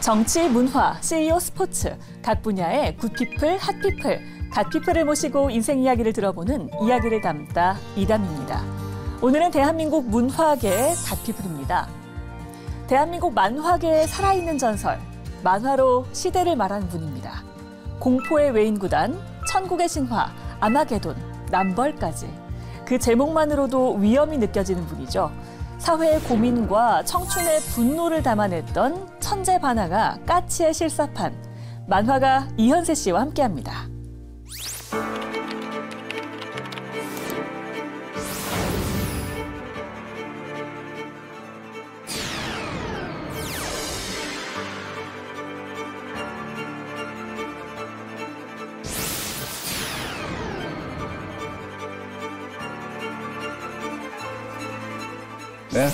정치, 문화, CEO, 스포츠, 각 분야의 굿피플, 핫피플, 갓피플을 모시고 인생 이야기를 들어보는 이야기를 담다 이담입니다. 오늘은 대한민국 문화계의 갓피플입니다. 대한민국 만화계의 살아있는 전설, 만화로 시대를 말하는 분입니다. 공포의 외인구단, 천국의 신화, 아마게돈, 남벌까지. 그 제목만으로도 위험이 느껴지는 분이죠. 사회의 고민과 청춘의 분노를 담아냈던 천재반화가 까치의 실사판, 만화가 이현세 씨와 함께합니다.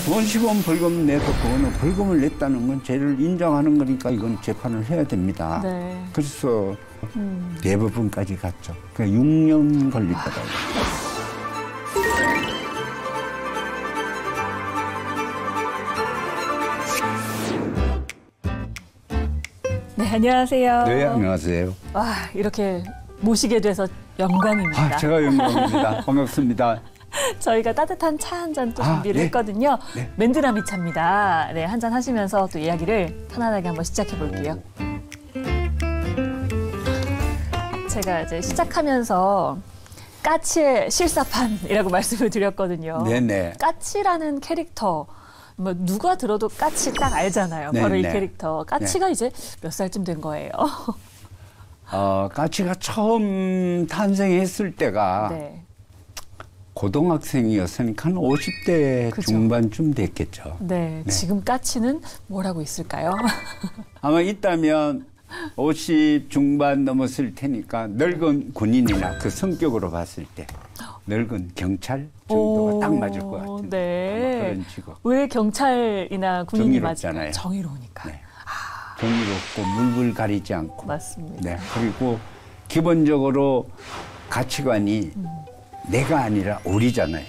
돈 10원 벌금 내서 그거는 벌금을 냈다는 건 죄를 인정하는 거니까 이건 재판을 해야 됩니다. 네. 그래서 대법원까지 갔죠. 그러니까 6년 걸리더라고요. 네, 안녕하세요. 네, 안녕하세요. 와, 이렇게 모시게 돼서 영광입니다. 제가 영광입니다. 반갑습니다. 저희가 따뜻한 차 한 잔 또 준비를 했거든요. 네. 맨드라미 차입니다. 네, 한 잔 하시면서 또 이야기를 편안하게 한번 시작해 볼게요. 제가 이제 시작하면서 까치의 실사판이라고 말씀을 드렸거든요. 네네. 까치라는 캐릭터, 뭐 누가 들어도 까치 딱 알잖아요. 네네. 바로 이 캐릭터. 까치가 이제 몇 살쯤 된 거예요? 까치가 처음 탄생했을 때가 네. 고등학생이었으니까 한 50대 그죠. 중반쯤 됐겠죠. 네, 네. 지금 까치는 뭘 하고 있을까요? 아마 있다면 50 중반 넘었을 테니까 늙은 군인이나 그 성격으로 봤을 때 늙은 경찰 정도가 딱 맞을 것 같은데 네. 그런 직업. 왜 경찰이나 군인이 정의롭잖아요. 맞을까요? 정의로우니까. 네. 정의롭고 물불 가리지 않고. 맞습니다. 네. 그리고 기본적으로 가치관이 내가 아니라 우리잖아요.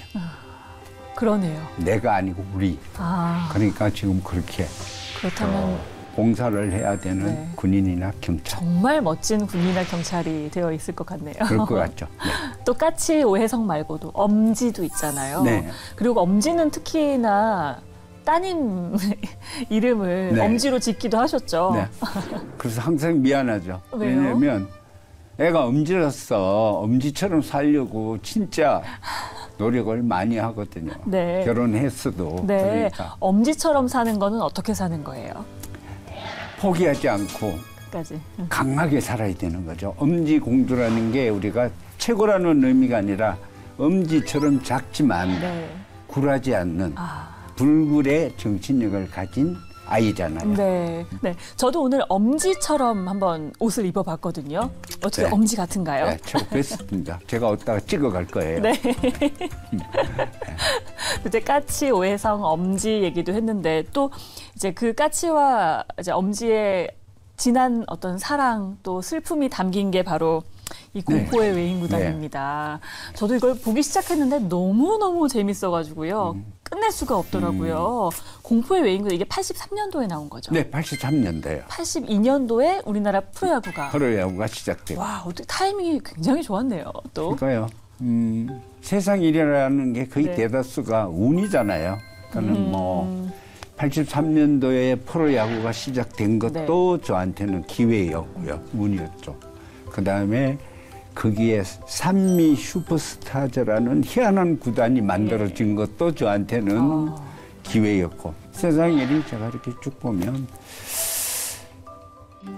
그러네요. 내가 아니고 우리. 그러니까 지금 그렇게 그렇다면 봉사를 해야 되는 네. 군인이나 경찰. 정말 멋진 군인이나 경찰이 되어 있을 것 같네요. 그럴 것 같죠. 네. 또 까치 오해성 말고도 엄지도 있잖아요. 네. 그리고 엄지는 특히나 따님 이름을 네. 엄지로 짓기도 하셨죠. 네. 그래서 항상 미안하죠. 왜요? 왜냐면 애가 엄지로서 엄지처럼 살려고 진짜 노력을 많이 하거든요. 네. 결혼했어도. 네. 그러니까 엄지처럼 사는 거는 어떻게 사는 거예요? 포기하지 않고 끝까지. 강하게 살아야 되는 거죠. 엄지 공주라는 게 우리가 최고라는 의미가 아니라 엄지처럼 작지만 네. 굴하지 않는 불굴의 정신력을 가진 아이잖아요. 네. 네. 저도 오늘 엄지처럼 한번 옷을 입어봤거든요. 어떻게 네. 엄지 같은가요? 네, 최고 베스트입니다. 제가 어디다가 찍어갈 거예요. 네. 그때 까치, 오해성, 엄지 얘기도 했는데 또 이제 그 까치와 이제 엄지의 진한 어떤 사랑 또 슬픔이 담긴 게 바로 이 공포의 외인구단입니다. 저도 이걸 보기 시작했는데 너무너무 재밌어가지고요. 끝낼 수가 없더라고요. 공포의 외인구단, 이게 83년도에 나온 거죠? 네, 83년도요. 82년도에 우리나라 프로야구가. 프로야구가 시작되고. 와, 어떻게 타이밍이 굉장히 좋았네요. 또. 그러니까요. 세상 일이라는 게 거의 네. 대다수가 운이잖아요. 저는 뭐 83년도에 프로야구가 시작된 것도 저한테는 기회였고요. 운이었죠. 그다음에 거기에 산미 슈퍼스타즈라는 희한한 구단이 만들어진 것도 저한테는 기회였고, 세상 일이 제가 이렇게 쭉 보면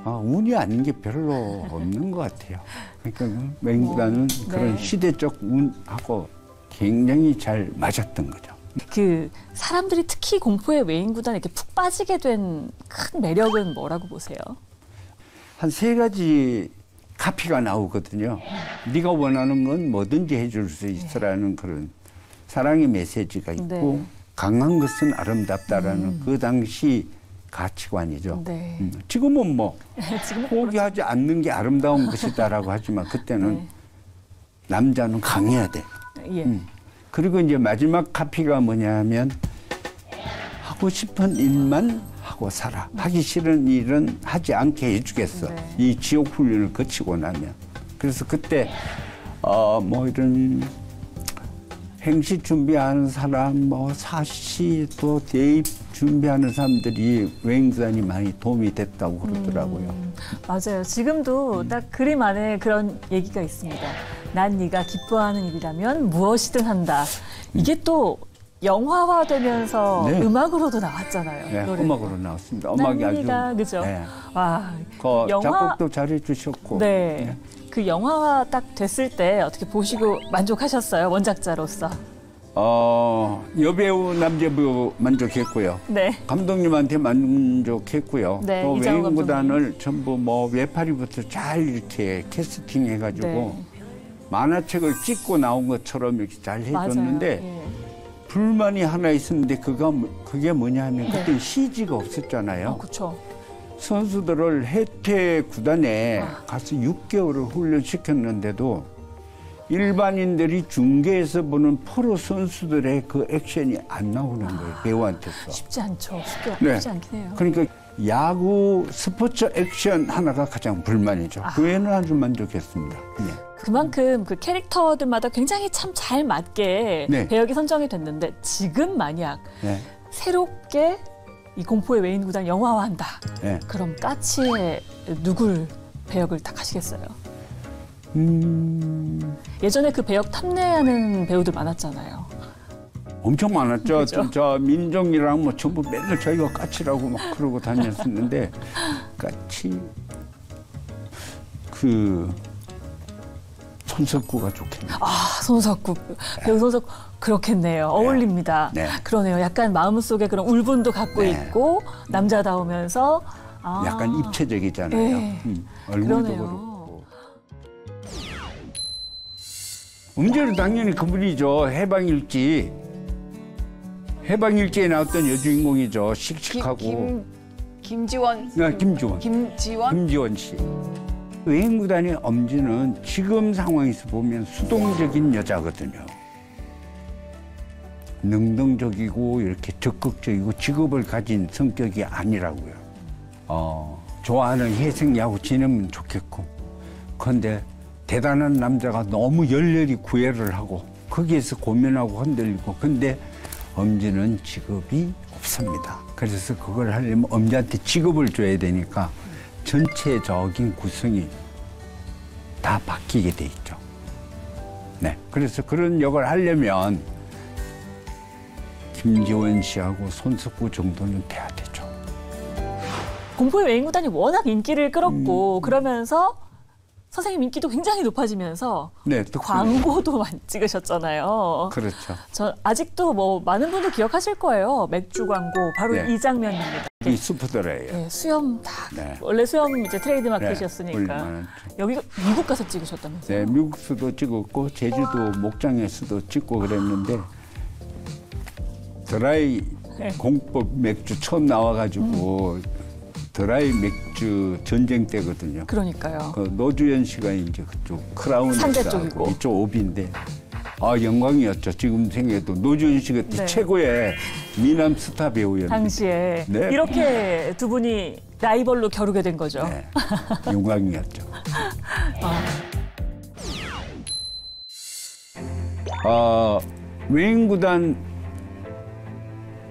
운이 아닌 게 별로 없는 것 같아요. 그러니까 외인구단은 그런 시대적 운하고 굉장히 잘 맞았던 거죠. 그 사람들이 특히 공포의 외인구단에 이렇게 푹 빠지게 된 큰 매력은 뭐라고 보세요? 한 3가지 카피가 나오거든요. 네가 원하는 건 뭐든지 해줄 수 있어라는 그런 사랑의 메시지가 있고, 네. 강한 것은 아름답다라는 그 당시 가치관이죠. 네. 지금은 뭐 지금은 포기하지 않는 게 아름다운 것이다라고 하지만 그때는 네. 남자는 강해야 돼. 예. 그리고 이제 마지막 카피가 뭐냐 하면 하고 싶은 일만 하고 하고 살아. 하기 싫은 일은 하지 않게 해주겠어. 네. 이 지옥 훈련을 거치고 나면. 그래서 그때 뭐 이런 행시 준비하는 사람, 뭐 사시 또 대입 준비하는 사람들이 외행구단이 많이 도움이 됐다고 그러더라고요. 맞아요. 지금도 딱 그림 안에 그런 얘기가 있습니다. 난 네가 기뻐하는 일이라면 무엇이든 한다. 이게 또 영화화되면서 네. 음악으로도 나왔잖아요. 네, 노래. 음악으로 나왔습니다. 음악이 난 네가 아주 그죠? 네. 와, 그 영화 작곡도 잘해주셨고. 네. 그 영화화 딱 됐을 때 어떻게 보시고 만족하셨어요? 원작자로서. 여배우, 남자배우 만족했고요. 네. 감독님한테 만족했고요. 네, 또 이장우 외인구단을 전부 뭐 외파리부터 잘 이렇게 캐스팅해가지고 네. 만화책을 찍고 나온 것처럼 이렇게 잘 해줬는데 맞아요. 예. 불만이 하나 있었는데 그게 뭐냐면 네. 그때 CG가 없었잖아요. 그렇죠. 선수들을 해태 구단에 아. 가서 6개월을 훈련시켰는데도 일반인들이 중계에서 보는 프로 선수들의 그 액션이 안 나오는 거예요. 배우한테서. 쉽지 않죠. 네. 쉽지 않긴 해요. 그러니까 야구 스포츠 액션 하나가 가장 불만이죠. 그 외에는 아주 만족했습니다. 네. 그만큼 그 캐릭터들마다 굉장히 참 잘 맞게 네. 배역이 선정이 됐는데 지금 만약 네. 새롭게 이 공포의 외인구단 영화화한다. 네. 그럼 까치의 누굴 배역을 딱 하시겠어요? 예전에 그 배역 탐내하는 배우들 많았잖아요. 엄청 많았죠. 그죠? 저 민정이랑 뭐 전부 맨날 저희가 까치라고 막 그러고 다녔었는데 까치 그 손석구가 좋겠네요. 아, 손석구 배우 손석구 그렇겠네요. 어울립니다. 네. 그러네요. 약간 마음속에 그런 울분도 갖고 네. 있고 남자다우면서 약간 입체적이잖아요. 네. 얼굴도 그러네요. 그렇고. 음절은 당연히 그분이죠. 해방일지. 해방일지에 나왔던 여주인공이죠. 씩씩하고. 김지원. 네, 김지원. 김지원 씨. 외행구단의 엄지는 지금 상황에서 보면 수동적인 여자거든요. 능동적이고 이렇게 적극적이고 직업을 가진 성격이 아니라고요. 좋아하는 혜승야구 지내면 좋겠고. 그런데 대단한 남자가 너무 열렬히 구애를 하고 거기에서 고민하고 흔들리고 근데 엄지는 직업이 없습니다. 그래서 그걸 하려면 엄지한테 직업을 줘야 되니까 전체적인 구성이 다 바뀌게 돼 있죠. 네, 그래서 그런 역을 하려면 김지원 씨하고 손석구 정도는 돼야 되죠. 공포의 외인구단이 워낙 인기를 끌었고 그러면서 선생님 인기도 굉장히 높아지면서 네, 광고도 많이 찍으셨잖아요. 그렇죠. 저 아직도 뭐 많은 분들 기억하실 거예요. 맥주 광고 바로 네. 이 장면입니다. 이 슈퍼드라예요. 네, 수염 다 네. 원래 수염 이제 트레이드 마크셨으니까 얼마나 여기가 미국 가서 찍으셨다면서요? 네, 미국서도 찍었고 제주도 목장에서도 찍고 그랬는데 드라이 네. 공법 맥주 처음 나와가지고 드라이 맥주 전쟁 때거든요. 그러니까요. 그 노주현 씨가 이제 그쪽 크라운 상대 역사하고 쪽이고. 이쪽 오비인데 영광이었죠. 지금 생각해도 노주현 씨가 네. 최고의 미남 스타 배우였는데 당시에 네. 이렇게 두 분이 라이벌로 겨루게 된 거죠. 네, 영광이었죠. 외인구단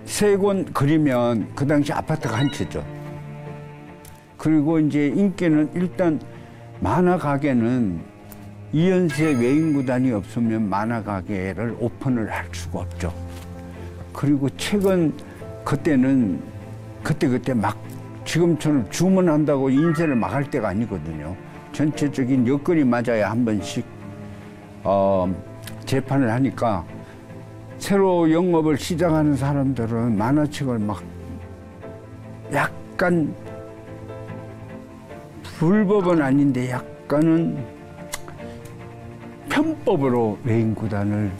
세 권 그리면 그 당시 아파트가 한 채죠. 그리고 이제 인기는 일단 만화 가게는 이연세 외인구단이 없으면 만화 가게를 오픈을 할 수가 없죠. 그리고 책은 그때는 그때 막 지금처럼 주문한다고 인쇄를 막 할 때가 아니거든요. 전체적인 여건이 맞아야 한 번씩 재판을 하니까 새로 영업을 시작하는 사람들은 만화책을 막 약간 불법은 아닌데 약간은 편법으로 외인구단을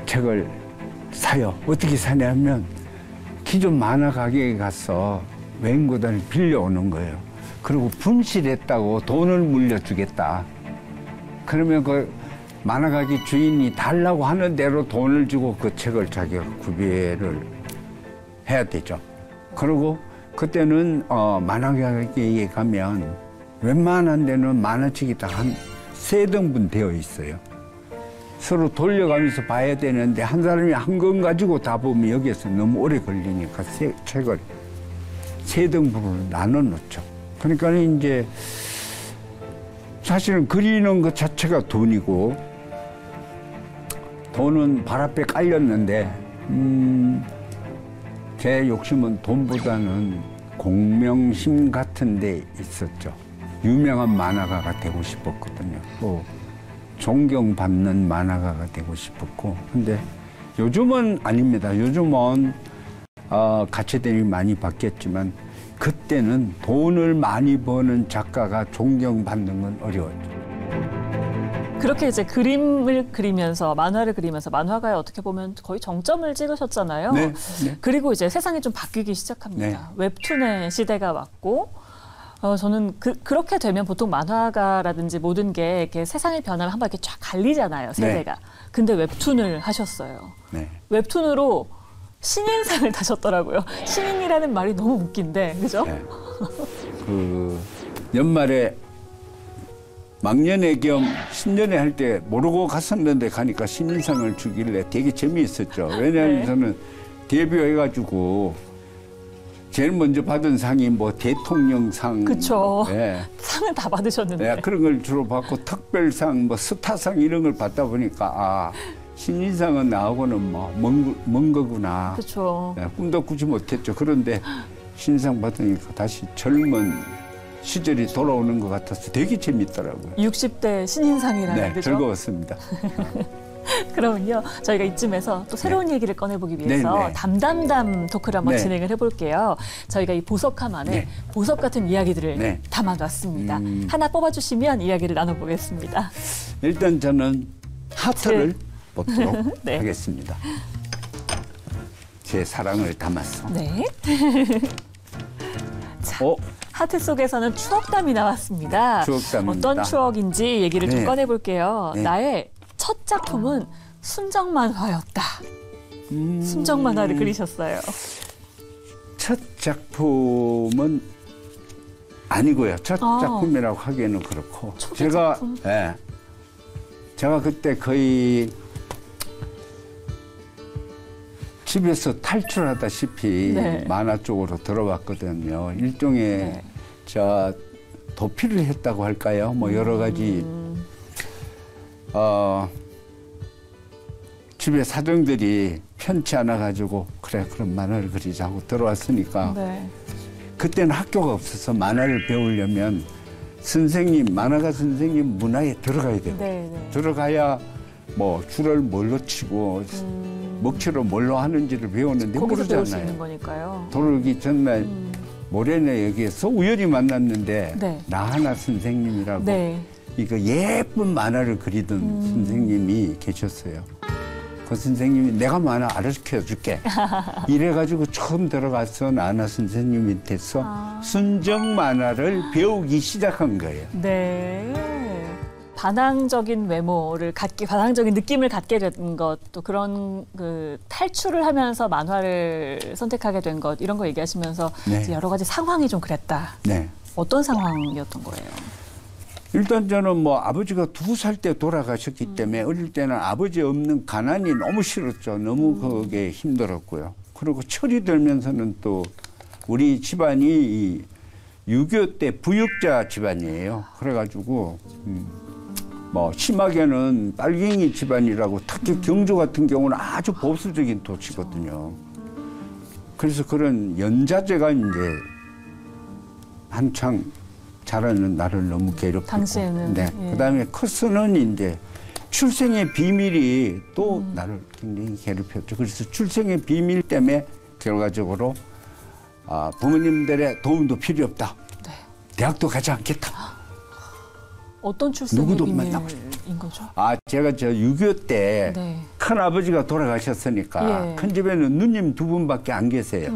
책을 사요. 어떻게 사냐면 기존 만화 가게에 가서 외인구단을 빌려오는 거예요. 그리고 분실했다고 돈을 물려주겠다. 그러면 그 만화 가게 주인이 달라고 하는 대로 돈을 주고 그 책을 자기가 구비를 해야 되죠. 그리고 그때는 만화가게에 가면 웬만한 데는 만화책이 다 한 3등분 되어 있어요. 서로 돌려가면서 봐야 되는데 한 사람이 한 권 가지고 다 보면 여기에서 너무 오래 걸리니까 책을 3등분으로 나눠 놓죠. 그러니까 이제 사실은 그리는 것 자체가 돈이고 돈은 발 앞에 깔렸는데 제 욕심은 돈보다는 공명심 같은 데 있었죠. 유명한 만화가가 되고 싶었거든요. 또 존경받는 만화가가 되고 싶었고. 근데 요즘은 아닙니다. 요즘은 가치들이 많이 바뀌었지만 그때는 돈을 많이 버는 작가가 존경받는 건 어려웠죠. 그렇게 이제 그림을 그리면서 만화를 그리면서 만화가에 어떻게 보면 거의 정점을 찍으셨잖아요. 네, 네. 그리고 이제 세상이 좀 바뀌기 시작합니다. 네. 웹툰의 시대가 왔고 저는 그렇게 되면 보통 만화가라든지 모든 게 이렇게 세상의 변화를 한번 이렇게 쫙 갈리잖아요, 세대가. 네. 근데 웹툰을 하셨어요. 네. 웹툰으로 신인상을 타셨더라고요. 신인이라는 말이 너무 웃긴데, 그죠? 네. 연말에 막년회 겸 신년회 할 때 모르고 갔었는데 가니까 신인상을 주길래 되게 재미있었죠. 왜냐하면 네. 저는 데뷔해가지고 제일 먼저 받은 상이 뭐 대통령상. 그쵸. 네. 상을 다 받으셨는데. 네, 그런 걸 주로 받고 특별상, 뭐 스타상 이런 걸 받다 보니까 신인상은 나하고는 뭐 먼 거구나. 그쵸. 네, 꿈도 꾸지 못했죠. 그런데 신상 받으니까 다시 젊은 시절이 돌아오는 것 같아서 되게 재밌더라고요. 60대 신인상이라는 네, 그죠? 즐거웠습니다. 그러면요, 저희가 이쯤에서 또 새로운 얘기를 꺼내보기 위해서 네, 네. 담담담 토크를 한번 네. 진행을 해볼게요. 저희가 이 보석함 안에 네. 보석 같은 이야기들을 네. 담아놨습니다. 하나 뽑아주시면 이야기를 나눠보겠습니다. 일단 저는 하트를 뽑도록 네. 하겠습니다. 제 사랑을 담았어. 네. 자, 어? 하트 속에서는 추억담이 나왔습니다. 추억담입니다. 어떤 추억인지 얘기를 좀 네. 꺼내볼게요. 네. 나의 첫 작품은 순정만화였다. 순정만화를 그리셨어요. 첫 작품은 아니고요. 첫 작품이라고 하기에는 그렇고. 초기 작품? 예. 제가 그때 거의 집에서 탈출하다시피 네. 만화 쪽으로 들어왔거든요. 일종의 도피를 했다고 할까요? 뭐 여러 가지 집에 사정들이 편치 않아 가지고 그래 그럼 만화를 그리자고 들어왔으니까 네. 그때는 학교가 없어서 만화를 배우려면 선생님 만화가 선생님 문화에 들어가야 돼요. 네, 네. 들어가야 뭐 줄을 뭘로 치고 먹칠을 뭘로 하는지를 배우는데 거기서 배울 수 모르잖아요. 있는 거니까요. 들어오기 전날 모레네 여기에서 우연히 만났는데 네. 나하나 선생님이라고 네. 이거 예쁜 만화를 그리던 선생님이 계셨어요. 그 선생님이 내가 만화 가르쳐줄게. 이래가지고 처음 들어가서 나하나 선생님 밑에서 순정 만화를 배우기 시작한 거예요. 네. 반항적인 외모를 반항적인 느낌을 갖게 된 것, 또 그런 탈출을 하면서 만화를 선택하게 된 것, 이런 거 얘기하시면서 네. 이제 여러 가지 상황이 좀 그랬다. 네. 어떤 상황이었던 거예요? 일단 저는 뭐 아버지가 2살 때 돌아가셨기 때문에 어릴 때는 아버지 없는 가난이 너무 싫었죠. 너무 그게 힘들었고요. 그리고 철이 들면서는 또 우리 집안이 6.25 때 부역자 집안이에요. 그래가지고 뭐 심하게는 빨갱이 집안이라고 특히 경주 같은 경우는 아주 보수적인 도시거든요. 그래서 그런 연자제가 이제 한창 자라는 나를 너무 괴롭히고. 당시에는. 네. 예. 그다음에 커서는 이제 출생의 비밀이 또 나를 굉장히 괴롭혔죠. 그래서 출생의 비밀 때문에 결과적으로 부모님들의 도움도 필요 없다. 네. 대학도 가지 않겠다. 어떤 출생의 누구도 비밀인 만나고 거죠? 제가 6.25 때 네. 큰아버지가 돌아가셨으니까 예. 큰 집에는 누님 2분밖에 안 계세요.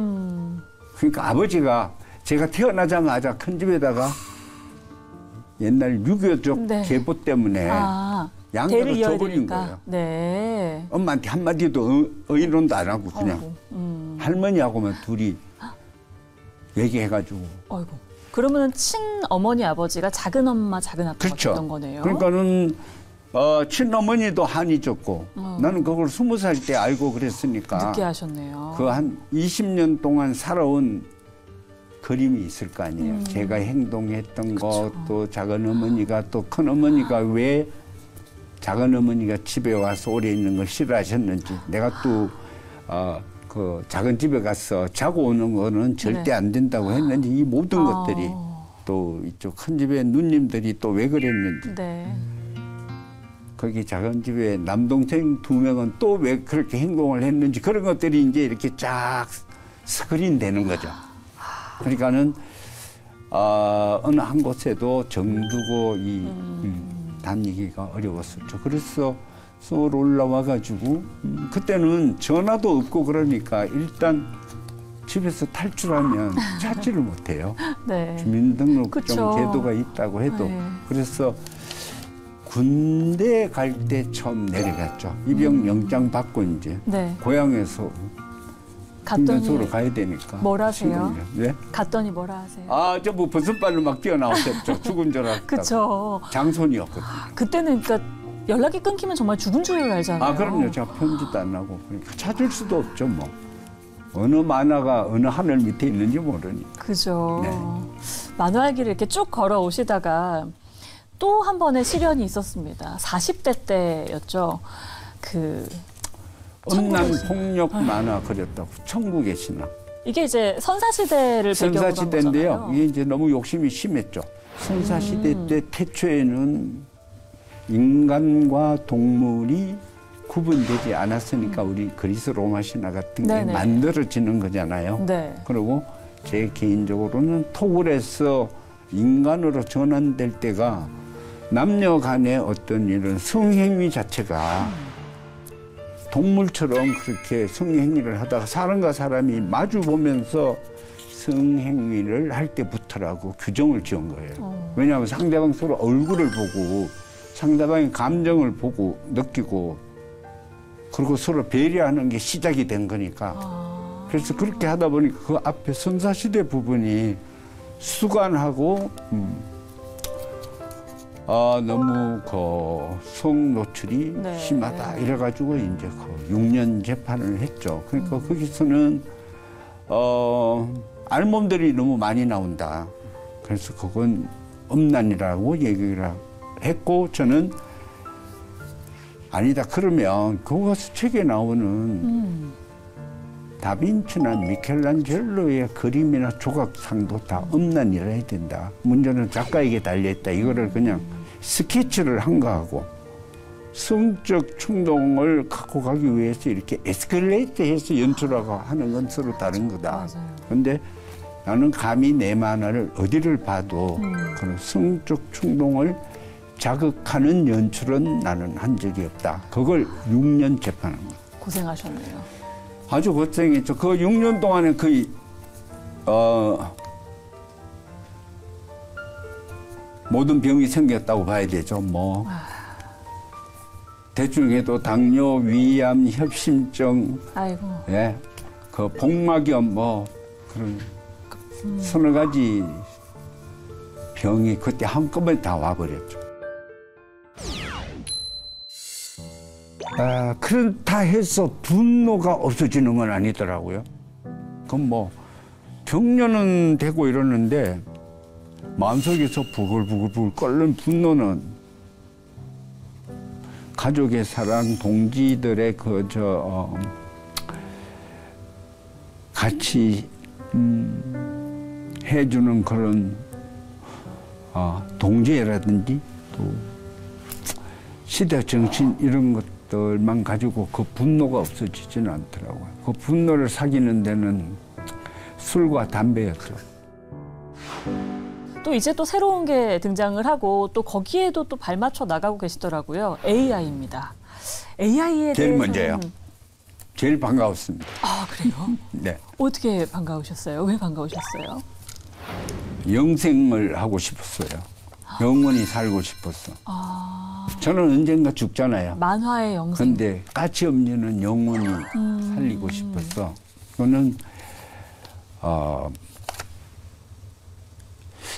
그러니까 아버지가 제가 태어나자마자 큰 집에다가 옛날 6.25쪽 네. 계보 때문에 양가로 대를 이어야 줘버린 되니까. 거예요. 네. 엄마한테 한마디도 의논도 안 하고 그냥 아이고, 할머니하고만 둘이 얘기해가지고. 아이고. 그러면 친어머니 아버지가 작은 엄마 작은 아빠가 그렇죠. 됐던 거네요. 그러니까는 친어머니도 한이 졌고 나는 그걸 20살 때 알고 그랬으니까 늦게 하셨네요. 그 한 20년 동안 살아온 그림이 있을 거 아니에요. 제가 행동했던 것, 또 작은 어머니가 또 큰 어머니가 왜 작은 어머니가 집에 와서 오래 있는 걸 싫어하셨는지, 내가 또 그 작은 집에 가서 자고 오는 거는 절대 안 된다고 했는지, 이 모든 것들이 또 이쪽 큰 집의 누님들이 또 왜 그랬는지, 네. 거기 작은 집에 남동생 2명은 또 왜 그렇게 행동을 했는지, 그런 것들이 이제 이렇게 쫙 스크린 되는 거죠. 그러니까는 어느 한 곳에도 정두고 다니기가 어려웠었죠. 그래서 서울 올라와 가지고 그때는 전화도 없고 그러니까 일단 집에서 탈출하면 찾지를 못해요. 네. 주민등록증 그쵸. 제도가 있다고 해도. 네. 그래서 군대 갈 때 처음 내려갔죠. 입영 영장 받고 이제 네. 고향에서 훈련소로 갔더니 가야 되니까. 뭘 하세요? 네? 갔더니 뭐라 하세요? 저 뭐 버선발로 막 뛰어나왔었죠. 죽은 줄 알았다고. 그쵸. 장손이었거든요. 그때는 그러니까 연락이 끊기면 정말 죽은 줄 알잖아요. 그럼요. 제가 편지도 안 하고. 그러니까 찾을 수도 없죠, 뭐. 어느 만화가 어느 하늘 밑에 있는지 모르니까. 그죠. 네. 만화의 길을 이렇게 쭉 걸어오시다가 또 한 번의 시련이 있었습니다. 40대 때였죠. 음란 폭력 만화 그렸다고. 천국의 신앙. 이게 이제 선사시대를 배경으로 한 선사시대인데요. 거잖아요. 이게 이제 너무 욕심이 심했죠. 선사시대 때 태초에는 인간과 동물이 구분되지 않았으니까 우리 그리스 로마 신화 같은 게 네네. 만들어지는 거잖아요. 네. 그리고 제 개인적으로는 토굴에서 인간으로 전환될 때가 남녀 간의 어떤 이런 성행위 자체가 동물처럼 그렇게 성행위를 하다가 사람과 사람이 마주 보면서 성행위를 할 때부터라고 규정을 지은 거예요. 왜냐하면 상대방 서로 얼굴을 보고 상대방의 감정을 보고 느끼고 그리고 서로 배려하는 게 시작이 된 거니까. 그래서 그렇게 하다 보니까 그 앞에 선사시대 부분이 수관하고 너무 성 노출이 네. 심하다 이래가지고 이제 6년 재판을 했죠. 그러니까 거기서는 알몸들이 너무 많이 나온다. 그래서 그건 음란이라고 얘기를 했고 저는 아니다. 그러면 그것을 책에 나오는 다빈치나 미켈란젤로의 그림이나 조각상도 다 음란이라 해야 된다. 문제는 작가에게 달려있다. 이거를 그냥 스케치를 한 거하고 성적 충동을 갖고 가기 위해서 이렇게 에스컬레이트해서 연출하고 하는 건 서로 다른 거다. 그런데 나는 감히 내 만화를 어디를 봐도 그런 성적 충동을 자극하는 연출은 나는 한 적이 없다. 그걸 6년 재판한 거예요. 고생하셨네요. 아주 고생했죠. 그 6년 동안에 거의 모든 병이 생겼다고 봐야 되죠. 뭐 대충 해도 당뇨, 위암, 협심증, 아이고. 예, 그 복막염 뭐 그런 서너 가지 병이 그때 한꺼번에 다 와버렸죠. 그렇다 해서 분노가 없어지는 건 아니더라고요. 그건 뭐 격려는 되고 이러는데 마음속에서 부글부글 끓는 분노는 가족의 사랑, 동지들의 같이 해주는 그런 동지애라든지 또 시대 정신 이런 것들만 가지고 그 분노가 없어지지는 않더라고요. 그 분노를 사귀는 데는 술과 담배였죠. 또 이제 또 새로운 게 등장을 하고 또 거기에도 또 발맞춰 나가고 계시더라고요. AI입니다. AI에 제일 대해서는 먼저요. 제일 반가웠습니다. 아, 그래요? 네. 어떻게 반가우셨어요? 왜 반가우셨어요? 영생을 하고 싶었어요. 영원히 살고 싶었어. 저는 언젠가 죽잖아요. 만화의 영생. 근데 가치 없는 영원히 살리고 싶었어. 그거는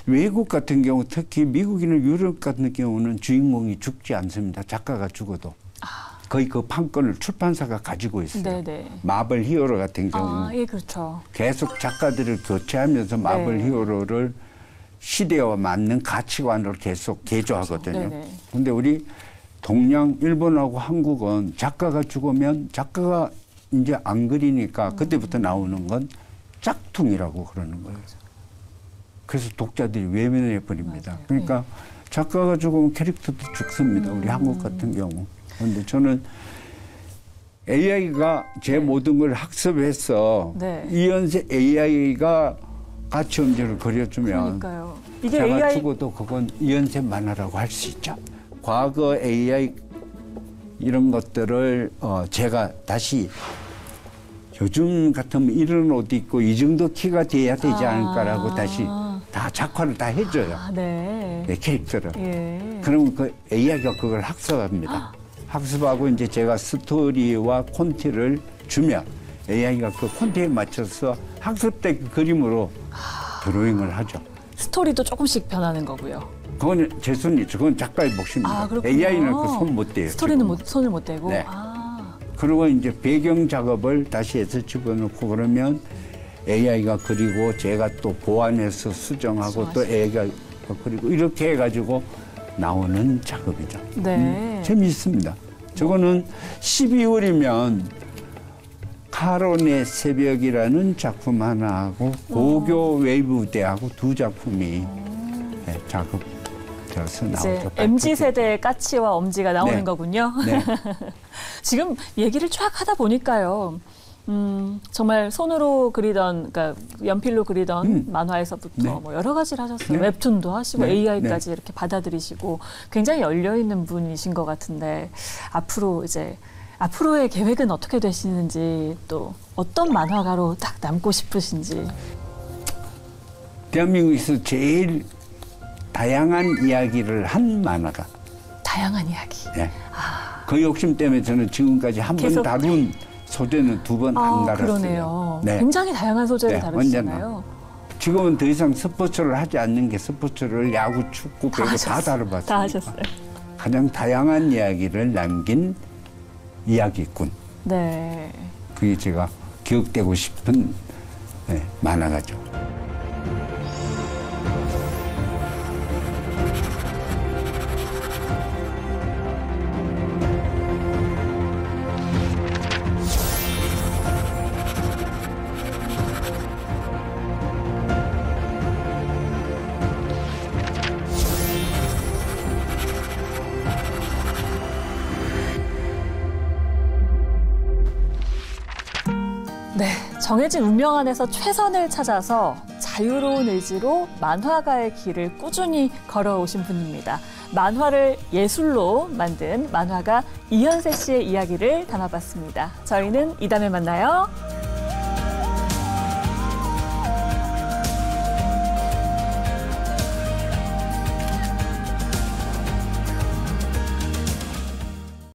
외국 같은 경우 특히 미국이나 유럽 같은 경우는 주인공이 죽지 않습니다. 작가가 죽어도. 거의 그 판권을 출판사가 가지고 있어요. 네네. 마블 히어로 같은 경우 예, 그렇죠. 계속 작가들을 교체하면서 마블 네. 히어로를 시대와 맞는 가치관으로 계속 개조하거든요. 네네. 근데 우리 동양, 일본하고 한국은 작가가 죽으면 작가가 이제 안 그리니까 그때부터 나오는 건 짝퉁이라고 그러는 거예요. 그래서 독자들이 외면해 버립니다. 맞아요. 그러니까 작가가 죽으면 캐릭터도 죽습니다. 우리 한국 같은 경우. 그런데 저는 AI가 제 모든 걸 학습해서 네. 이연세 AI가 가치 음제를 그려주면 그러니까요. 이게 제가 AI 죽어도 그건 이연세 만화라고 할 수 있죠. 과거 AI 이런 것들을 제가 다시 요즘 같으면 이런 옷 입고 이 정도 키가 돼야 되지 않을까라고 다시 다 작화를 다 해줘요. 네. 네, 캐릭터를. 예. 그러면 그 AI가 그걸 학습합니다. 학습하고 이제 제가 스토리와 콘티를 주면 AI가 그 콘티에 맞춰서 학습된 그림으로 드로잉을 하죠. 스토리도 조금씩 변하는 거고요. 그건 제 손이죠. 그건 작가의 몫입니다. 그렇군요. AI는 그 손 못 대요. 스토리는 지금. 손을 못 대고. 네. 그리고 이제 배경 작업을 다시 해서 집어넣고 그러면 AI가 그리고 제가 또 보완해서 수정하고 또 AI가 그리고 이렇게 해가지고 나오는 작업이죠. 네. 재미있습니다. 저거는 12월이면 카론의 새벽이라는 작품 하나하고 고교 웨이브대하고 두 작품이 네, 작업돼서 이제 나오죠. MZ세대의 까치와 엄지가 나오는 네. 거군요. 네. 지금 얘기를 쫙 하다 보니까요. 정말 손으로 그리던, 그러니까 연필로 그리던 만화에서부터 네. 뭐 여러 가지를 하셨어요. 네. 웹툰도 하시고 네. AI까지 이렇게 받아들이시고 굉장히 열려있는 분이신 것 같은데 앞으로 이제 앞으로의 계획은 어떻게 되시는지 또 어떤 만화가로 딱 남고 싶으신지. 대한민국에서 제일 다양한 이야기를 한 만화가. 다양한 이야기. 네. 그 욕심 때문에 저는 지금까지 한 번 계속- 다룬 소재는 두 번 안 달았어요. 그러네요. 네. 굉장히 다양한 소재를 네, 다루시잖아요. 지금은 더 이상 스포츠를 하지 않는 게 스포츠를 야구, 축구, 배구 다 다뤄봤어요. 다 하셨어요. 가장 다양한 이야기를 남긴 이야기꾼. 네. 그게 제가 기억되고 싶은 네, 만화가죠. 네, 정해진 운명 안에서 최선을 찾아서 자유로운 의지로 만화가의 길을 꾸준히 걸어오신 분입니다. 만화를 예술로 만든 만화가 이현세 씨의 이야기를 담아봤습니다. 저희는 이 다음에 만나요.